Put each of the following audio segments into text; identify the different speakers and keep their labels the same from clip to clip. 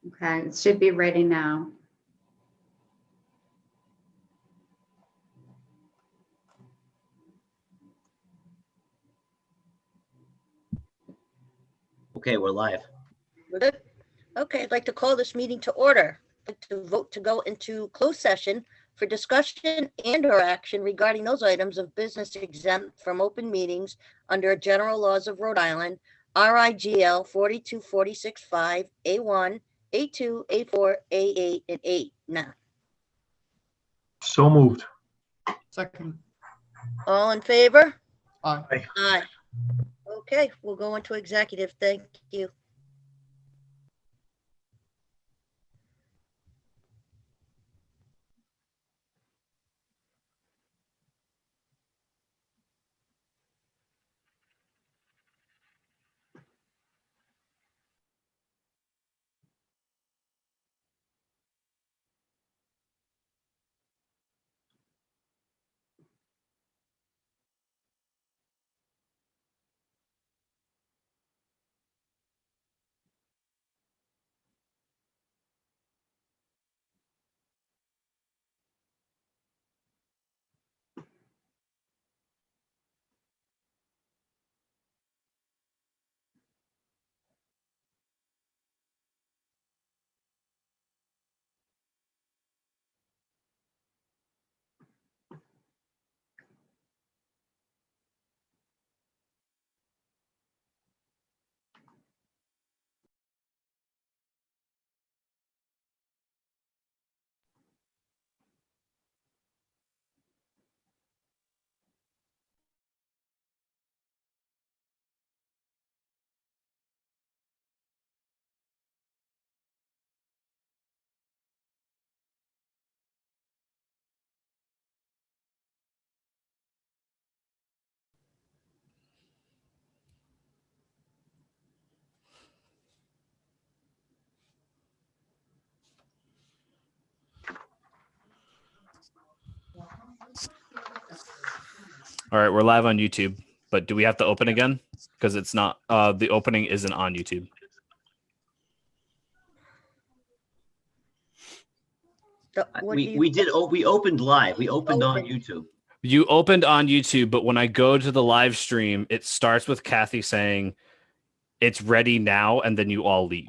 Speaker 1: Okay, it should be ready now.
Speaker 2: Okay, we're live.
Speaker 3: We're good? Okay, I'd like to call this meeting to order. I'd like to vote to go into closed session for discussion and or action regarding those items of business exempt from open meetings under general laws of Rhode Island, RIGL 42465 A1, A2, A4, A8, and 8. Now,
Speaker 4: So moved.
Speaker 5: Second.
Speaker 3: all in favor?
Speaker 5: Aye.
Speaker 3: Aye. Okay, we'll go into executive. Thank you.
Speaker 6: All right, we're live on YouTube, but do we have to open again? Because it's not, the opening isn't on YouTube.
Speaker 2: We opened live. We opened on YouTube.
Speaker 6: You opened on YouTube, but when I go to the live stream, it starts with Kathy saying it's ready now, and then you all leave.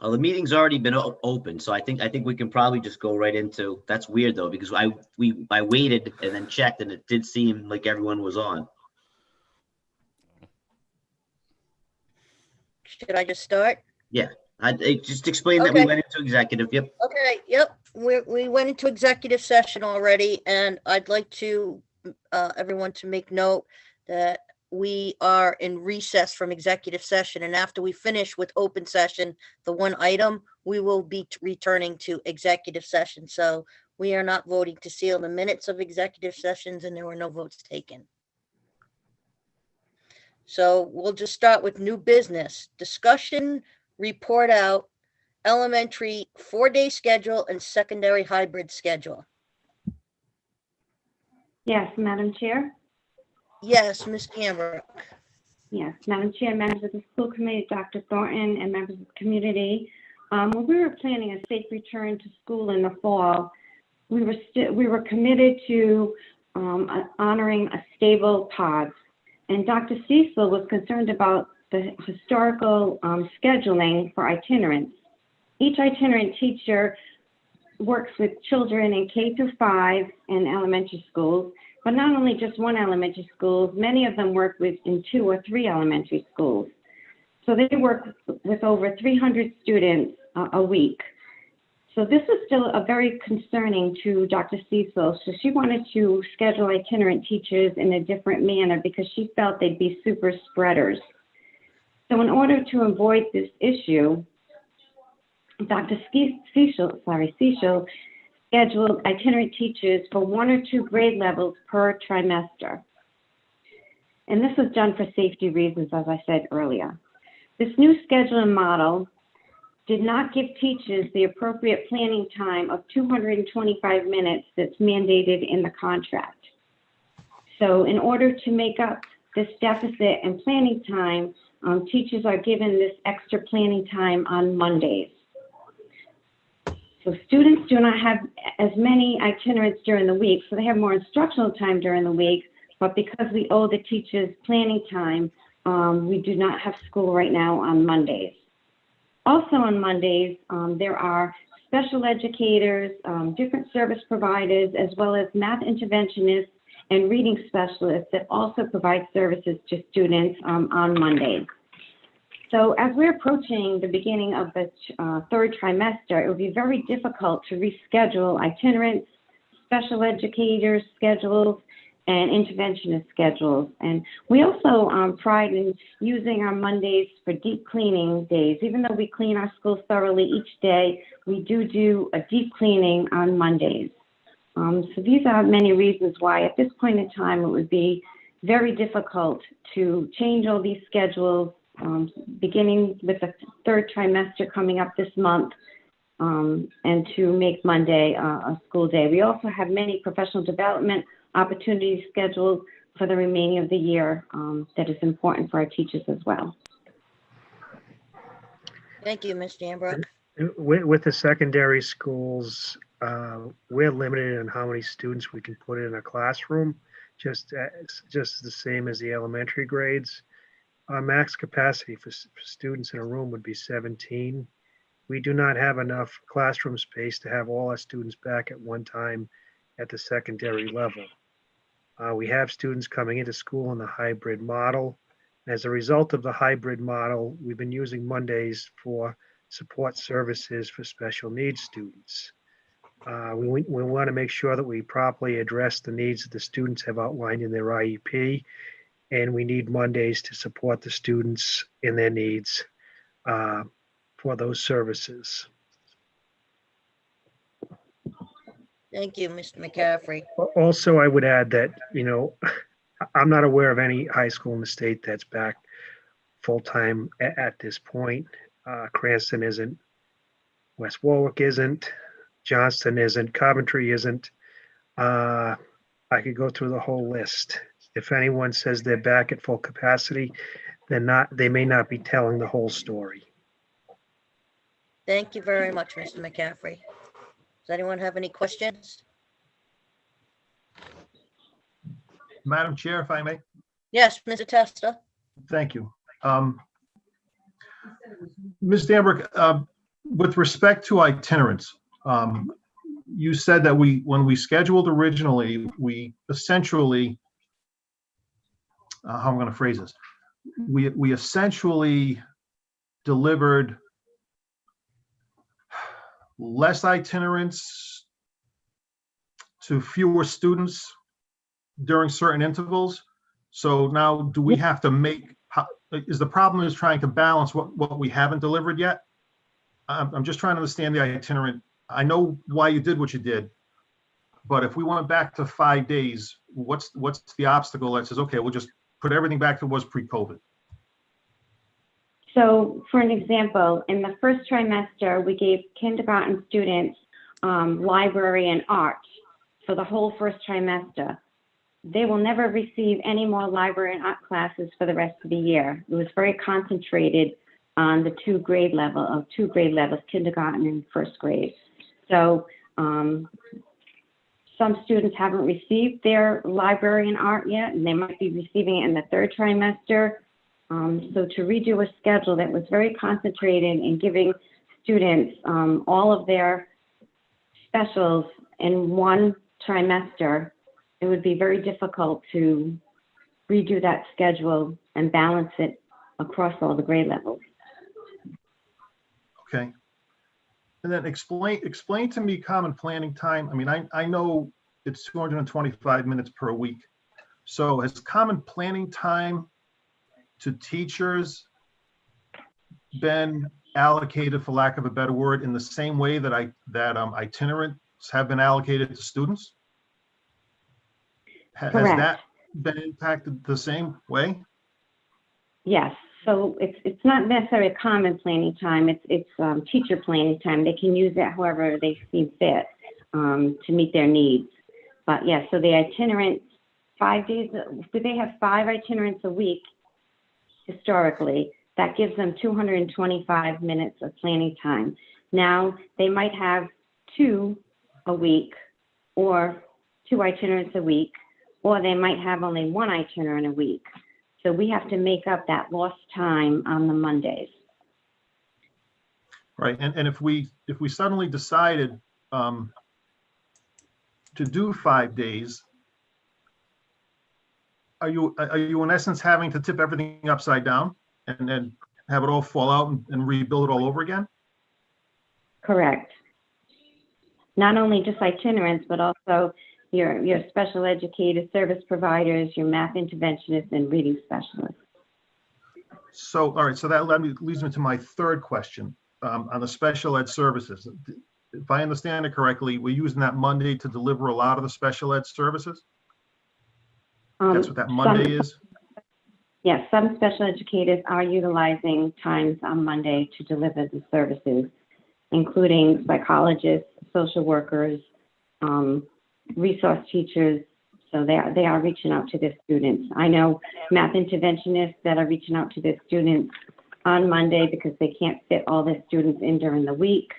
Speaker 2: Oh, the meeting's already been open, so I think we can probably just go right into. That's weird though, because I waited and then checked, and it did seem like everyone was on.
Speaker 3: Should I just start?
Speaker 2: Yeah, I just explain that
Speaker 3: Okay.
Speaker 2: we went into executive. Yep.
Speaker 3: Okay, yep, we went into executive session already, and I'd like to, everyone to make note that we are in recess from executive session, and after we finish with open session, the one item, we will be returning to executive session. So we are not voting to seal the minutes of executive sessions, and there were no votes taken. So we'll just start with new business, discussion, report out, elementary 4-day schedule and secondary hybrid schedule.
Speaker 7: Yes, Madam Chair.
Speaker 3: Yes, Ms. Gambrick.
Speaker 7: Yes, Madam Chair, members of the school committee, Dr. Thornton, and members of the community. When we were planning a safe return to school in the fall, we were committed to honoring a stable PODS. And Dr. Cecil was concerned about the historical scheduling for itinerants. Each itinerant teacher works with children in K through 5 and elementary schools, but not only just one elementary school, many of them work in 2 or 3 elementary schools. So they work with over 300 students a week. So this is still very concerning to Dr. Cecil. So she wanted to schedule itinerant teachers in a different manner because she felt they'd be super spreaders. So in order to avoid this issue, Dr. Cecil scheduled itinerant teachers for 1 or 2 grade levels per trimester. And this was done for safety reasons, as I said earlier. This new scheduling model did not give teachers the appropriate planning time of 225 minutes that's mandated in the contract. So in order to make up this deficit in planning time, teachers are given this extra planning time on Mondays. So students do not have as many itinerants during the week, so they have more instructional time during the week, but because we owe the teachers planning time, we do not have school right now on Mondays. Also on Mondays, there are special educators, different service providers, as well as math interventionists and reading specialists that also provide services to students on Mondays. So as we're approaching the beginning of the third trimester, it would be very difficult to reschedule itinerants, special educators schedules, and interventionist schedules. And we also pride in using our Mondays for deep cleaning days. Even though we clean our schools thoroughly each day, we do a deep cleaning on Mondays. So these are many reasons why at this point in time it would be very difficult to change all these schedules, beginning with the third trimester coming up this month, and to make Monday a school day. We also have many professional development opportunities scheduled for the remaining of the year that is important for our teachers as well.
Speaker 3: Thank you, Ms. Jambrook.
Speaker 8: With the secondary schools, we're limited on how many students we can put in a classroom, just the same as the elementary grades. Our max capacity for students in a room would be 17. We do not have enough classroom space to have all our students back at one time at the secondary level. We have students coming into school in the hybrid model. As a result of the hybrid model, we've been using Mondays for support services for special needs students. We want to make sure that we properly address the needs that the students have outlined in their IEP, and we need Mondays to support the students in their needs for those services.
Speaker 3: Thank you, Mr. McCaffrey.
Speaker 8: Also, I would add that, I'm not aware of any high school in the state that's back full-time at this point. Cranston isn't, West Warwick isn't, Johnston isn't, Coventry isn't. I could go through the whole list. If anyone says they're back at full capacity, they may not be telling the whole story.
Speaker 3: Thank you very much, Mr. McCaffrey. Does anyone have any questions?
Speaker 4: Madam Chair, if I may.
Speaker 3: Yes, Mr. Testa.
Speaker 4: Thank you. Ms. Danberg, with respect to itinerants, you said that when we scheduled originally, we essentially, how I'm going to phrase this, we essentially delivered less itinerants to fewer students during certain intervals. So now do we have to is the problem is trying to balance what we haven't delivered yet? I'm just trying to understand the itinerant. I know why you did what you did, but if we went back to 5 days, what's the obstacle that says, okay, we'll just put everything back to what was pre-COVID?
Speaker 7: So for an example, in the first trimester, we gave kindergarten students library and art for the whole first trimester. They will never receive any more library and art classes for the rest of the year. It was very concentrated on the two grade levels, kindergarten and first grade. So some students haven't received their library and art yet, and they might be receiving it in the third trimester. So to redo a schedule that was very concentrated in giving students all of their specials in one trimester, it would be very difficult to redo that schedule and balance it across all the grade levels.
Speaker 4: Okay. And then explain to me common planning time. I mean, I know it's 225 minutes per week. So has common planning time to teachers been allocated, for lack of a better word, in the same way that itinerants have been allocated to students? Has that been impacted the same way?
Speaker 7: Yes. So it's not necessarily a common planning time. It's teacher planning time. They can use it however they see fit to meet their needs. But yes, so the itinerant 5 days, but they have 5 itinerants a week historically. That gives them 225 minutes of planning time. Now, they might have 2 a week or 2 itinerants a week, or they might have only 1 itinerant a week. So we have to make up that lost time on the Mondays.
Speaker 4: Right, and if we suddenly decided to do 5 days, are you in essence having to tip everything upside down and then have it all fall out and rebuild it all over again?
Speaker 7: Correct. Not only just itinerants, but also your special educated service providers, your math interventionists, and reading specialists.
Speaker 4: So, all right, so that leads me to my third question on the special ed services. If I understand it correctly, we're using that Monday to deliver a lot of the special ed services? That's what that Monday is?
Speaker 7: Yes, some special educators are utilizing times on Monday to deliver the services, including psychologists, social workers, resource teachers. So they are reaching out to their students. I know math interventionists that are reaching out to their students on Monday because they can't fit all their students in during the week.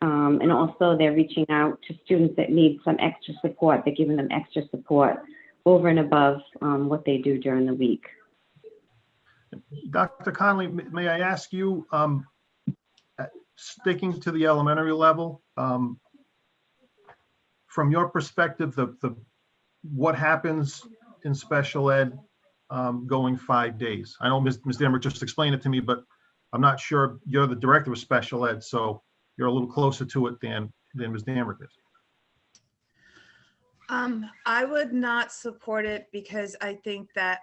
Speaker 7: And also they're reaching out to students that need some extra support. They're giving them extra support over and above what they do during the week.
Speaker 4: Dr. Conley, may I ask you, sticking to the elementary level, from your perspective, what happens in special ed going 5 days? I know Ms. Dammer just explained it to me, but I'm not sure. You're the director of special ed, so you're a little closer to it than Ms. Dammer is.
Speaker 9: I would not support it because I think that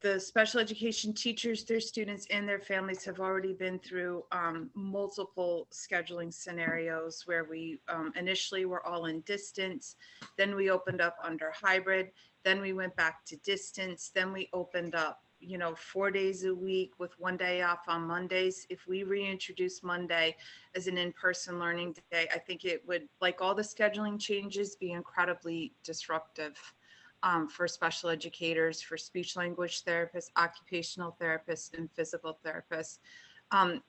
Speaker 9: the special education teachers, their students, and their families have already been through multiple scheduling scenarios where we initially were all in distance, then we opened up under hybrid, then we went back to distance, then we opened up 4 days a week with 1 day off on Mondays. If we reintroduce Monday as an in-person learning day, I think it would, like all the scheduling changes, be incredibly disruptive for special educators, for speech language therapists, occupational therapists, and physical therapists.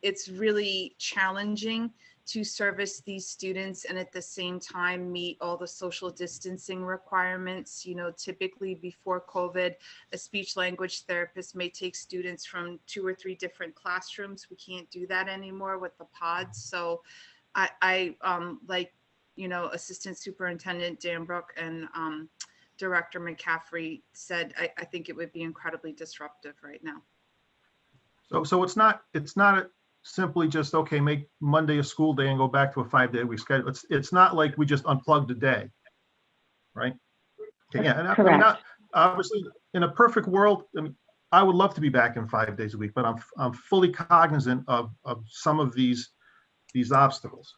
Speaker 9: It's really challenging to service these students and at the same time meet all the social distancing requirements. Typically before COVID, a speech language therapist may take students from 2 or 3 different classrooms. We can't do that anymore with the pods. So I like, Assistant Superintendent Danbrook and Director McCaffrey said, I think it would be incredibly disruptive right now.
Speaker 4: So it's not simply just, okay, make Monday a school day and go back to a 5-day week schedule. It's not like we just unplugged a day, right? Okay, yeah, and
Speaker 7: Correct.
Speaker 4: Obviously, in a perfect world, I would love to be back in 5 days a week, but I'm fully cognizant of some of these obstacles.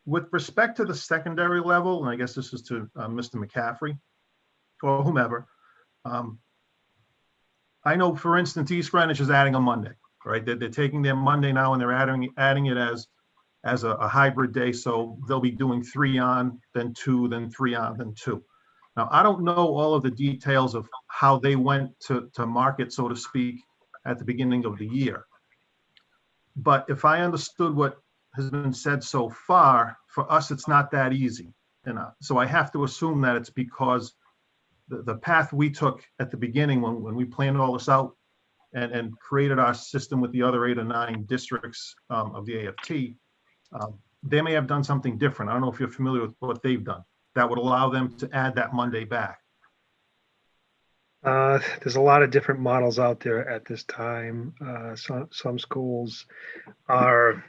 Speaker 4: With respect to the secondary level, and I guess this is to Mr. McCaffrey or whomever, I know, for instance, East Greenwich is adding a Monday, right? They're taking their Monday now and they're adding it as a hybrid day. So they'll be doing 3 on, then 2, then 3 on, then 2. Now, I don't know all of the details of how they went to market, so to speak, at the beginning of the year. But if I understood what has been said so far, for us, it's not that easy. And so I have to assume that it's because the path we took at the beginning when we planned all this out and created our system with the other 8 or 9 districts of the AFT, they may have done something different. I don't know if you're familiar with what they've done that would allow them to add that Monday back.
Speaker 8: There's a lot of different models out there at this time. Some schools are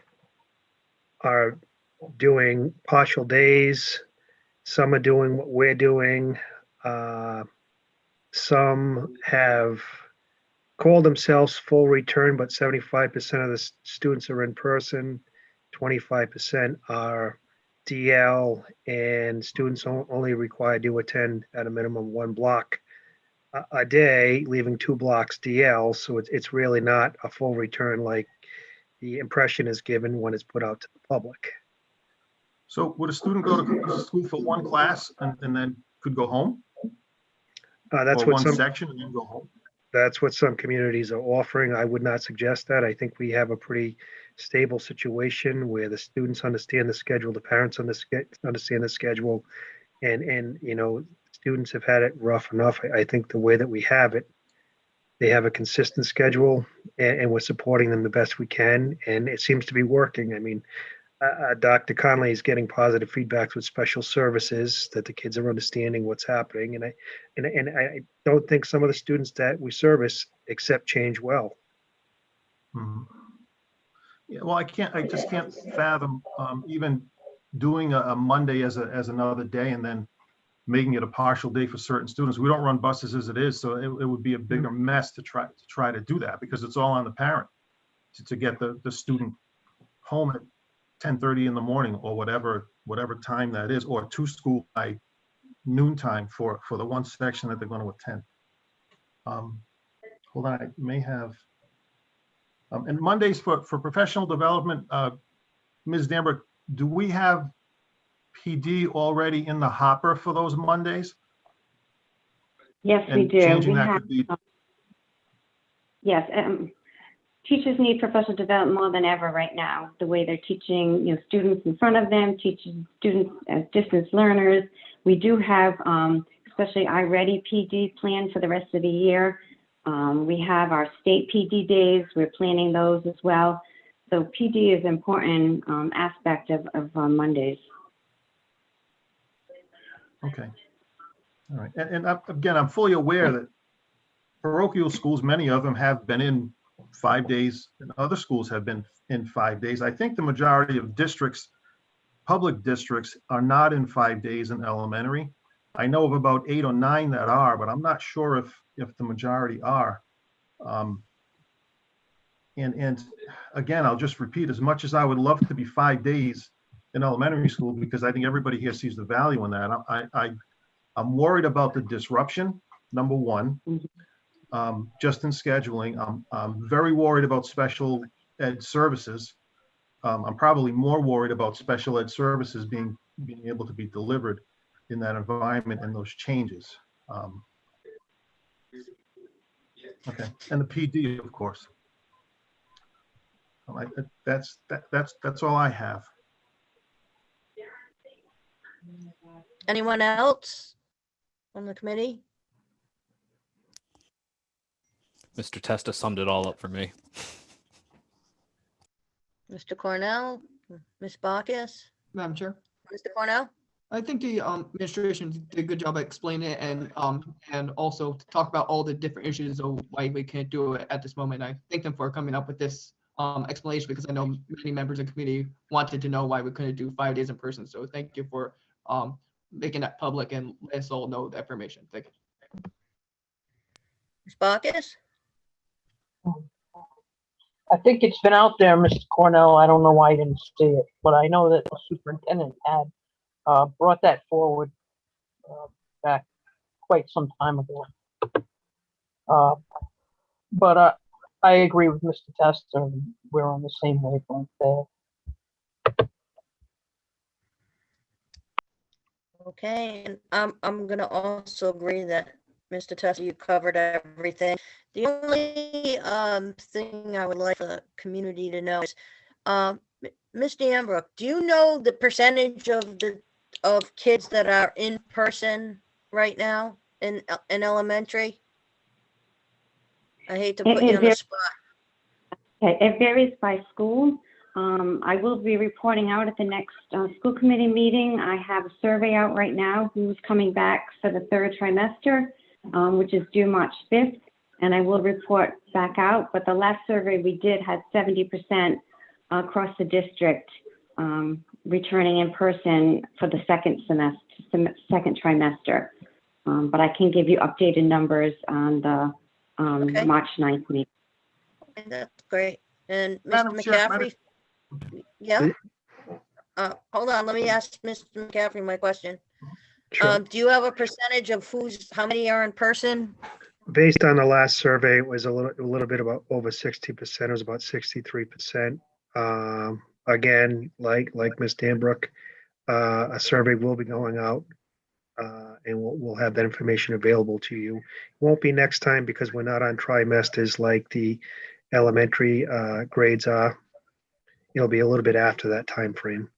Speaker 8: doing partial days. Some are doing what we're doing. Some have called themselves full return, but 75% of the students are in person, 25% are DL, and students only required to attend at a minimum 1 block a day, leaving 2 blocks DL. So it's really not a full return like the impression is given when it's put out to the public.
Speaker 4: So would a student go to school for 1 class and then could go home?
Speaker 8: That's
Speaker 4: Or
Speaker 8: what
Speaker 4: one
Speaker 8: some,
Speaker 4: section and then go home?
Speaker 8: that's what some communities are offering. I would not suggest that. I think we have a pretty stable situation where the students understand the schedule, the parents understand the schedule. And, students have had it rough enough. I think the way that we have it, they have a consistent schedule and we're supporting them the best we can. And it seems to be working. I mean, Dr. Conley is getting positive feedback with special services that the kids are understanding what's happening. And I don't think some of the students that we service accept change well.
Speaker 4: Mhm. Yeah, well, I just can't fathom even doing a Monday as another day and then making it a partial day for certain students. We don't run buses as it is, so it would be a bigger mess to try to do that because it's all on the parent to get the student home at 10:30 in the morning or whatever time that is, or to school by noontime for the one section that they're going to attend. Hold on, I may have. And Mondays for professional development, Ms. Danberg, do we have PD already in the hopper for those Mondays?
Speaker 7: Yes, we
Speaker 4: And
Speaker 7: do.
Speaker 4: changing
Speaker 7: We
Speaker 4: that
Speaker 7: have,
Speaker 4: could be,
Speaker 7: yes, teachers need professional development more than ever right now. The way they're teaching, students in front of them, teaching students as distance learners. We do have, especially iReady PD planned for the rest of the year. We have our state PD days. We're planning those as well. So PD is an important aspect of Mondays.
Speaker 4: okay. All right. And again, I'm fully aware that parochial schools, many of them have been in 5 days and other schools have been in 5 days. I think the majority of districts, public districts, are not in 5 days in elementary. I know of about 8 or 9 that are, but I'm not sure if the majority are. And again, I'll just repeat, as much as I would love to be 5 days in elementary school, because I think everybody here sees the value in that, I'm worried about the disruption, number one, just in scheduling. I'm very worried about special ed services. I'm probably more worried about special ed services being able to be delivered in that environment and those changes. Okay, and the PD, of course. That's all I have.
Speaker 3: Anyone else on the committee?
Speaker 6: Mr. Testa summed it all up for me.
Speaker 3: Mr. Cornell, Ms. Bacchus,
Speaker 5: Madam Chair,
Speaker 3: Mr. Cornell?
Speaker 5: I think the administration did a good job at explaining it and also to talk about all the different issues of why we can't do it at this moment. I thank them for coming up with this explanation because I know many members of the committee wanted to know why we couldn't do 5 days in person. So thank you for making that public and let us all know the information. Thank you.
Speaker 3: Ms. Bacchus?
Speaker 10: I think it's been out there, Mr. Cornell. I don't know why I didn't see it, but I know that the superintendent had brought that forward back quite some time ago. But I agree with Mr. Tester. We're on the same wavelength there.
Speaker 3: Okay, and I'm gonna also agree that Mr. Testa, you covered everything. The only thing I would like the community to know is, Ms. Danbrook, do you know the percentage of kids that are in person right now in elementary? I hate to put you on the spot.
Speaker 7: It varies by school. I will be reporting out at the next school committee meeting. I have a survey out right now who's coming back for the third trimester, which is due March 5th, and I will report back out. But the last survey we did had 70% across the district returning in person for the second trimester. But I can give you updated numbers on the
Speaker 3: Okay.
Speaker 7: March 9th meeting.
Speaker 3: Okay, that's great. And Mr.
Speaker 4: Madam Chair,
Speaker 3: McCaffrey? Yeah? Hold on, let me ask Mr. McCaffrey my question.
Speaker 8: Sure.
Speaker 3: Do you have a percentage of how many are in person?
Speaker 8: Based on the last survey, it was a little bit about over 60%. It was about 63%. Again, like Ms. Danbrook, a survey will be going out and we'll have that information available to you. It won't be next time because we're not on trimesters like the elementary grades are. It'll be a little bit after that time frame.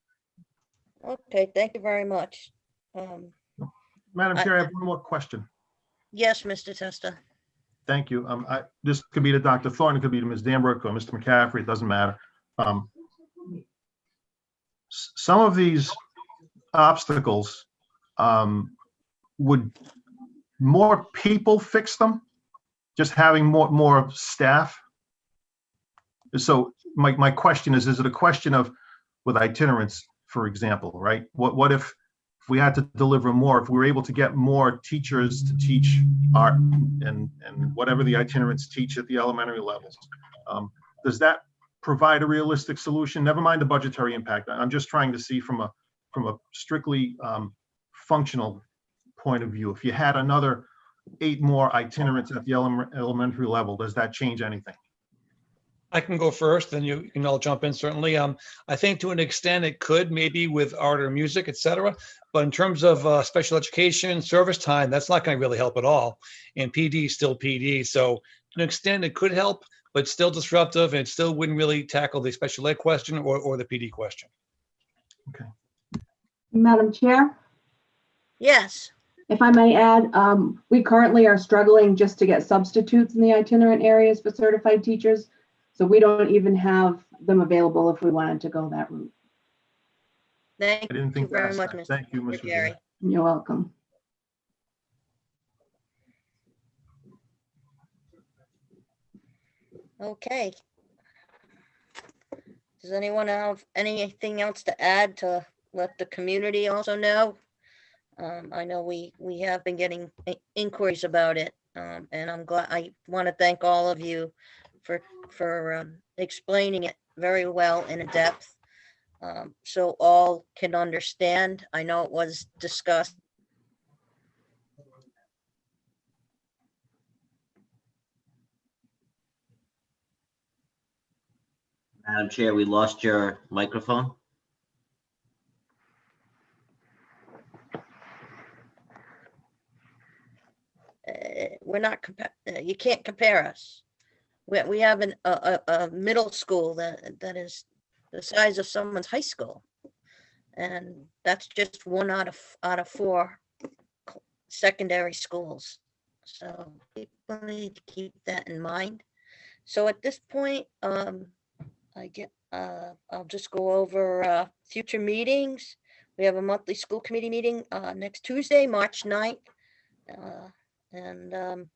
Speaker 3: Okay, thank you very much.
Speaker 4: Madam Chair, I have one more question.
Speaker 3: Yes, Mr. Testa.
Speaker 4: Thank you. This could be to Dr. Thornton, it could be to Ms. Danbrook or Mr. McCaffrey, it doesn't matter. Some of these obstacles, would more people fix them? Just having more staff? So my question is it a question of, with itinerants, for example, right? What if we had to deliver more, if we were able to get more teachers to teach art and whatever the itinerants teach at the elementary levels, does that provide a realistic solution? Never mind the budgetary impact. I'm just trying to see from a strictly functional point of view. If you had another 8 more itinerants at the elementary level, does that change anything?
Speaker 11: I can go first, then you can all jump in certainly. I think to an extent it could, maybe with art or music, etc. But in terms of special education, service time, that's not going to really help at all. And PD is still PD. So to an extent it could help, but still disruptive and still wouldn't really tackle the special ed question or the PD question.
Speaker 4: Okay.
Speaker 12: Madam Chair,
Speaker 3: Yes.
Speaker 12: if I may add, we currently are struggling just to get substitutes in the itinerant areas for certified teachers. So we don't even have them available if we wanted to go that route.
Speaker 3: Thank
Speaker 4: I didn't
Speaker 3: you
Speaker 4: think to
Speaker 3: very
Speaker 4: ask
Speaker 3: much,
Speaker 4: that.
Speaker 3: Mr.
Speaker 4: Thank you, Mr.
Speaker 3: Gary.
Speaker 12: You're welcome.
Speaker 3: Okay. Does anyone have anything else to add to let the community also know? I know we have been getting inquiries about it, and I'm glad. I want to thank all of you for explaining it very well in depth, so all can understand. I know it was discussed.
Speaker 2: Madam Chair, we lost your microphone.
Speaker 3: We're not, you can't compare us. We have a middle school that is the size of someone's high school. And that's just 1 out of 4 secondary schools. So people need to keep that in mind. So at this point, I'll just go over future meetings. We have a monthly school committee meeting next Tuesday, March 9th. And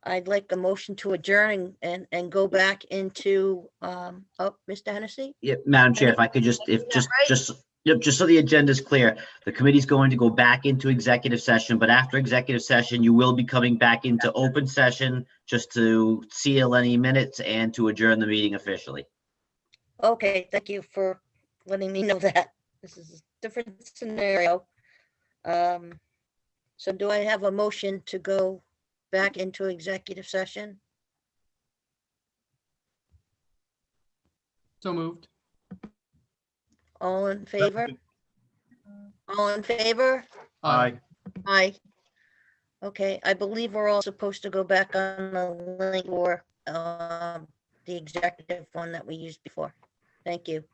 Speaker 3: I'd like a motion to adjourn and go back into, Mr. Hennessy?
Speaker 2: Yeah, Madam Chair, if I could just so the agenda is clear, the committee's going to go back into executive session, but after executive session, you will be coming back into open session just to seal any minutes and to adjourn the meeting officially.
Speaker 3: Okay, thank you for letting me know that. This is a different scenario. So do I have a motion to go back into executive session?
Speaker 5: So moved.
Speaker 3: All in favor? All in favor?
Speaker 4: Aye.
Speaker 3: Aye. Okay, I believe we're all supposed to go back on the link or the executive one that we used before. Thank you.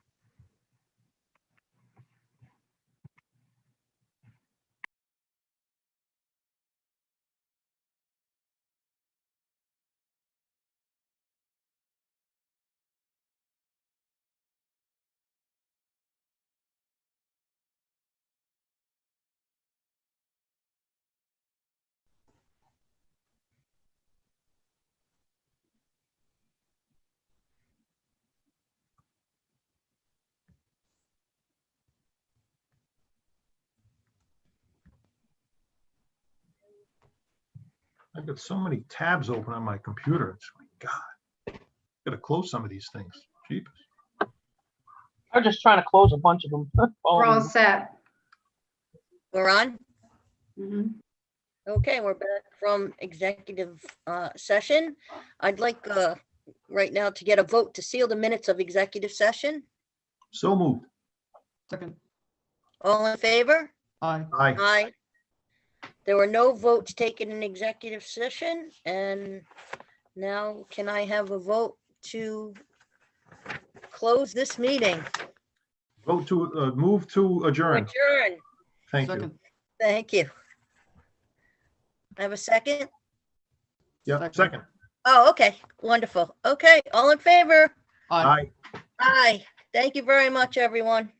Speaker 4: I've got so many tabs open on my computer. It's my God. Gotta close some of these things. Jeepers.
Speaker 10: I'm just trying to close a bunch of them.
Speaker 1: We're all set.
Speaker 3: We're on?
Speaker 1: Mhm.
Speaker 3: Okay, we're back from executive session. I'd like right now to get a vote to seal the minutes of executive session.
Speaker 4: So moved.
Speaker 5: Second.
Speaker 3: All in favor?
Speaker 5: Aye.
Speaker 4: Aye.
Speaker 3: Aye. There were no votes taken in executive session, and now can I have a vote to close this meeting?
Speaker 4: Vote to, move to adjourn.
Speaker 3: Adjourn.
Speaker 4: Thank you.
Speaker 5: Second.
Speaker 3: Thank you. Have a second?
Speaker 4: Yeah, second.
Speaker 3: Oh, okay, wonderful. Okay, all in favor?
Speaker 5: Aye.
Speaker 4: Aye.
Speaker 3: Aye. Thank you very much, everyone.